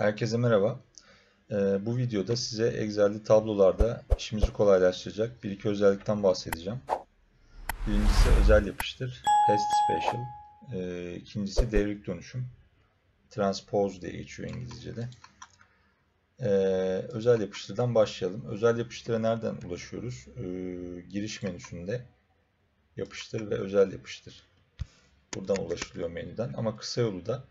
Herkese merhaba. Bu videoda size Excel'de tablolarda işimizi kolaylaştıracak bir iki özellikten bahsedeceğim. Birincisi özel yapıştır, Paste Special. İkincisi devrik dönüşüm, Transpose diye geçiyor İngilizce'de. Özel yapıştırdan başlayalım. Özel yapıştıra nereden ulaşıyoruz? Giriş menüsünde yapıştır ve özel yapıştır. Buradan ulaşılıyor menüden ama kısa yolu da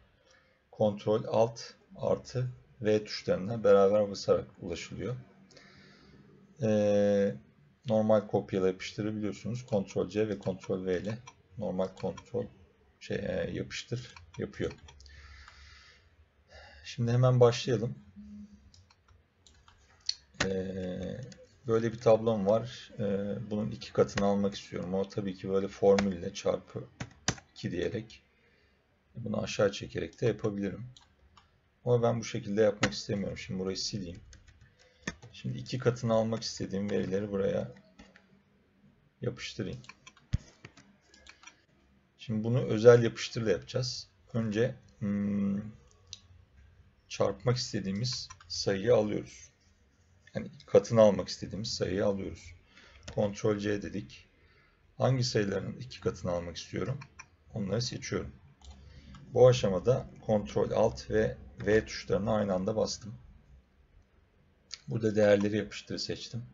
Ctrl Alt artı V tuşlarına beraber basarak ulaşılıyor. Normal kopyala yapıştırı biliyorsunuz. Ctrl C ve Ctrl V ile normal yapıştır yapıyor. Şimdi hemen başlayalım. Böyle bir tablom var. Bunun iki katını almak istiyorum. Ama tabii ki böyle formülle çarpı 2 diyerek bunu aşağı çekerek de yapabilirim. Ama ben bu şekilde yapmak istemiyorum. Şimdi burayı sileyim. Şimdi iki katını almak istediğim verileri buraya yapıştırayım. Şimdi bunu özel yapıştırla yapacağız. Önce çarpmak istediğimiz sayıyı alıyoruz. Yani katını almak istediğimiz sayıyı alıyoruz. Ctrl C dedik. Hangi sayıların iki katını almak istiyorum? Onları seçiyorum. Bu aşamada Ctrl Alt ve V tuşlarını aynı anda bastım. Burada değerleri yapıştır seçtim.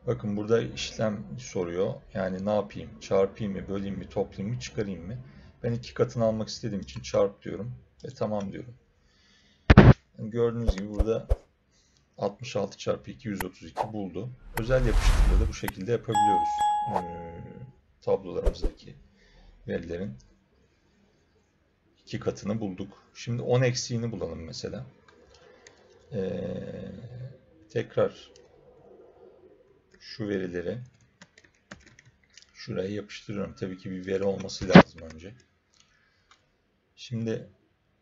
Bakın burada işlem soruyor. Yani ne yapayım? Çarpayım mı, böleyim mi, toplayayım mı, çıkarayım mı? Ben iki katını almak istediğim için çarp diyorum ve tamam diyorum. Yani gördüğünüz gibi burada 66 çarpı 2 132 buldu. Özel yapıştırma da bu şekilde yapabiliyoruz. Tablolarımızdaki verilerin iki katını bulduk. Şimdi 10 eksiğini bulalım mesela. Tekrar şu verileri şuraya yapıştırıyorum. Tabii ki bir veri olması lazım önce. Şimdi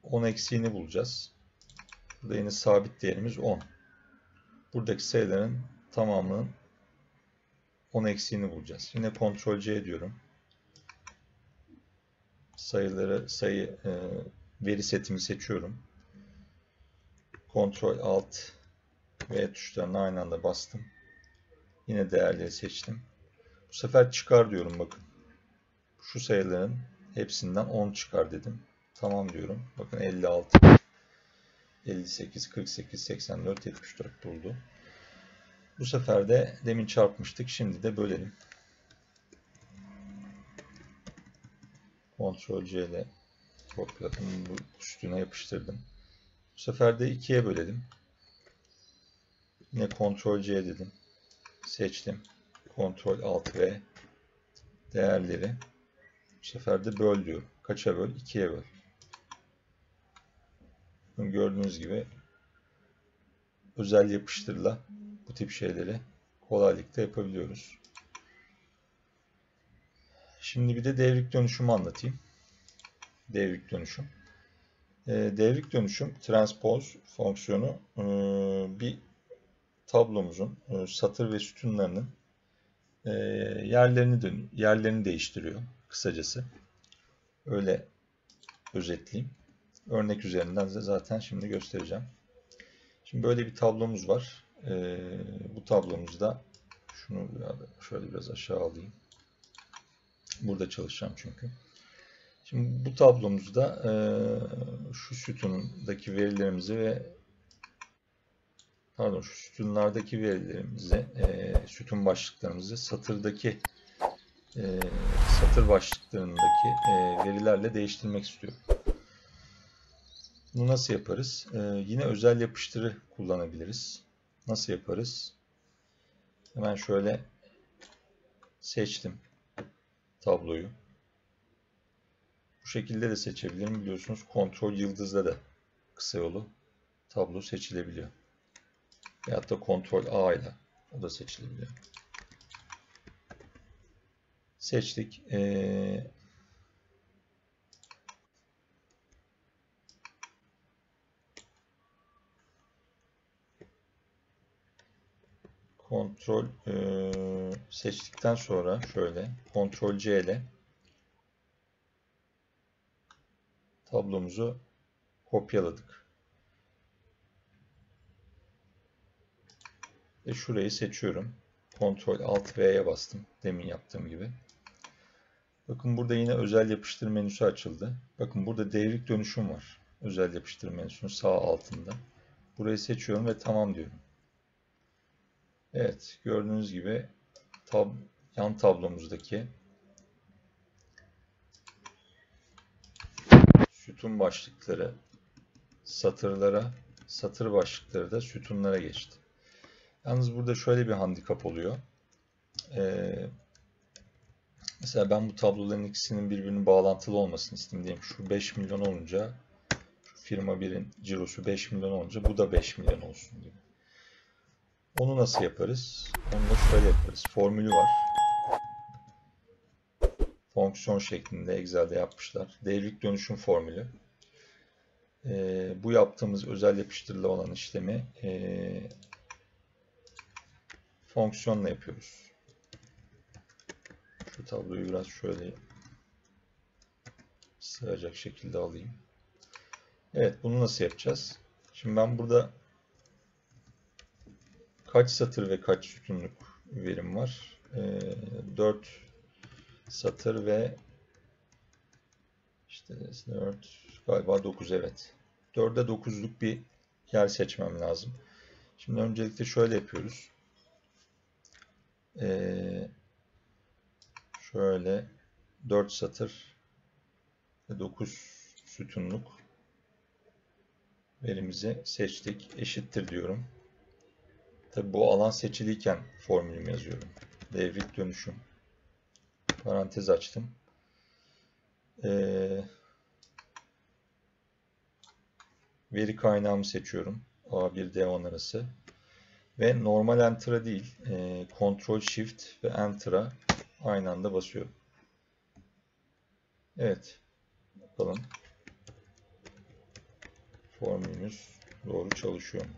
10 eksiğini bulacağız. Burada yine sabit değerimiz 10. Buradaki sayıların tamamının 10 eksiğini bulacağız. Yine Ctrl C diyorum. Veri setimi seçiyorum. Ctrl Alt V tuşlarını aynı anda bastım. Yine değerleri seçtim. Bu sefer çıkar diyorum bakın. Şu sayıların hepsinden 10 çıkar dedim. Tamam diyorum. Bakın 56, 58, 48, 84, 74 buldu. Bu sefer de demin çarpmıştık. Şimdi de bölelim. Ctrl C ile kopyaladım. Bu üstüne yapıştırdım. Bu sefer de 2'ye bölelim. Yine Ctrl C dedim. Seçtim. Ctrl Alt V değerleri. Bu sefer de böl diyorum. Kaça böl? 2'ye böl. Gördüğünüz gibi özel yapıştırla bu tip şeyleri kolaylıkla yapabiliyoruz. Şimdi bir de devrik dönüşümü anlatayım. Devrik dönüşüm. Devrik dönüşüm transpose fonksiyonu bir tablomuzun satır ve sütunlarının yerlerini değiştiriyor kısacası. Öyle özetleyeyim. Örnek üzerinden de zaten şimdi göstereceğim. Şimdi böyle bir tablomuz var. Bu tablomuzda şunu şöyle biraz aşağı alayım. Burada çalışacağım çünkü. Şimdi bu tablomuzda şu sütundaki verilerimizi ve şu sütunlardaki verilerimizi, sütun başlıklarımızı satır başlıklarındaki verilerle değiştirmek istiyorum. Bunu nasıl yaparız? Yine özel yapıştırı kullanabiliriz. Nasıl yaparız? Hemen şöyle seçtim tabloyu. Bu şekilde de seçebilirim. Biliyorsunuz Ctrl yıldızla da kısa yolu tablo seçilebiliyor. Veyahut da Ctrl A ile o da seçilebiliyor. Seçtik. Ctrl seçtikten sonra şöyle Ctrl C ile tablomuzu kopyaladık. Şurayı seçiyorum. Ctrl Alt V'ye bastım. Demin yaptığım gibi. Bakın burada yine özel yapıştır menüsü açıldı. Bakın burada devrik dönüşüm var. Özel yapıştır menüsünün sağ altında. Burayı seçiyorum ve tamam diyorum. Evet, gördüğünüz gibi yan tablomuzdaki sütun başlıkları satırlara, satır başlıkları da sütunlara geçti. Yalnız burada şöyle bir handikap oluyor. Mesela ben bu tabloların ikisinin birbirinin bağlantılı olmasını istedim diyeyim. Şu 5 milyon olunca, şu firma 1'in cirosu 5 milyon olunca bu da 5 milyon olsun gibi. Onu nasıl yaparız? Onu da şöyle yaparız. Formülü var. Fonksiyon şeklinde Excel'de yapmışlar. Devrik dönüşüm formülü. Bu yaptığımız özel yapıştırılı olan işlemi fonksiyonla yapıyoruz. Şu tabloyu biraz şöyle sığacak şekilde alayım. Evet, bunu nasıl yapacağız? Şimdi ben burada kaç satır ve kaç sütunluk verim var? 4 satır ve işte 4 galiba 9, evet. 4'e 9'luk bir yer seçmem lazım. Şimdi öncelikle şöyle yapıyoruz. Şöyle 4 satır ve 9 sütunluk verimizi seçtik. Eşittir diyorum. Tabi bu alan seçiliyken formülümü yazıyorum. Devrik dönüşüm. Parantez açtım. Veri kaynağımı seçiyorum. A1 D10 arası. Ve normal Enter'a değil, Ctrl Shift ve Enter'a aynı anda basıyorum. Evet. Bakalım. Formülümüz doğru çalışıyor mu?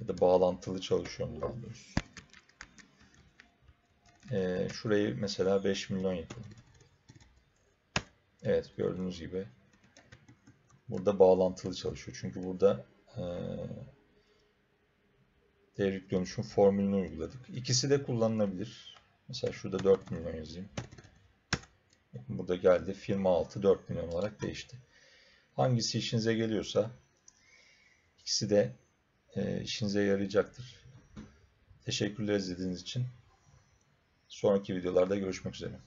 Ya da bağlantılı çalışıyor mu daha doğrusu. Şurayı mesela 5 milyon yapalım. Evet, gördüğünüz gibi burada bağlantılı çalışıyor. Çünkü burada devrik dönüşüm formülünü uyguladık. İkisi de kullanılabilir. Mesela şurada 4 milyon yazayım. Bakın burada geldi. Firma 6 4 milyon olarak değişti. Hangisi işinize geliyorsa ikisi de işinize yarayacaktır. Teşekkürler izlediğiniz için. Sonraki videolarda görüşmek üzere.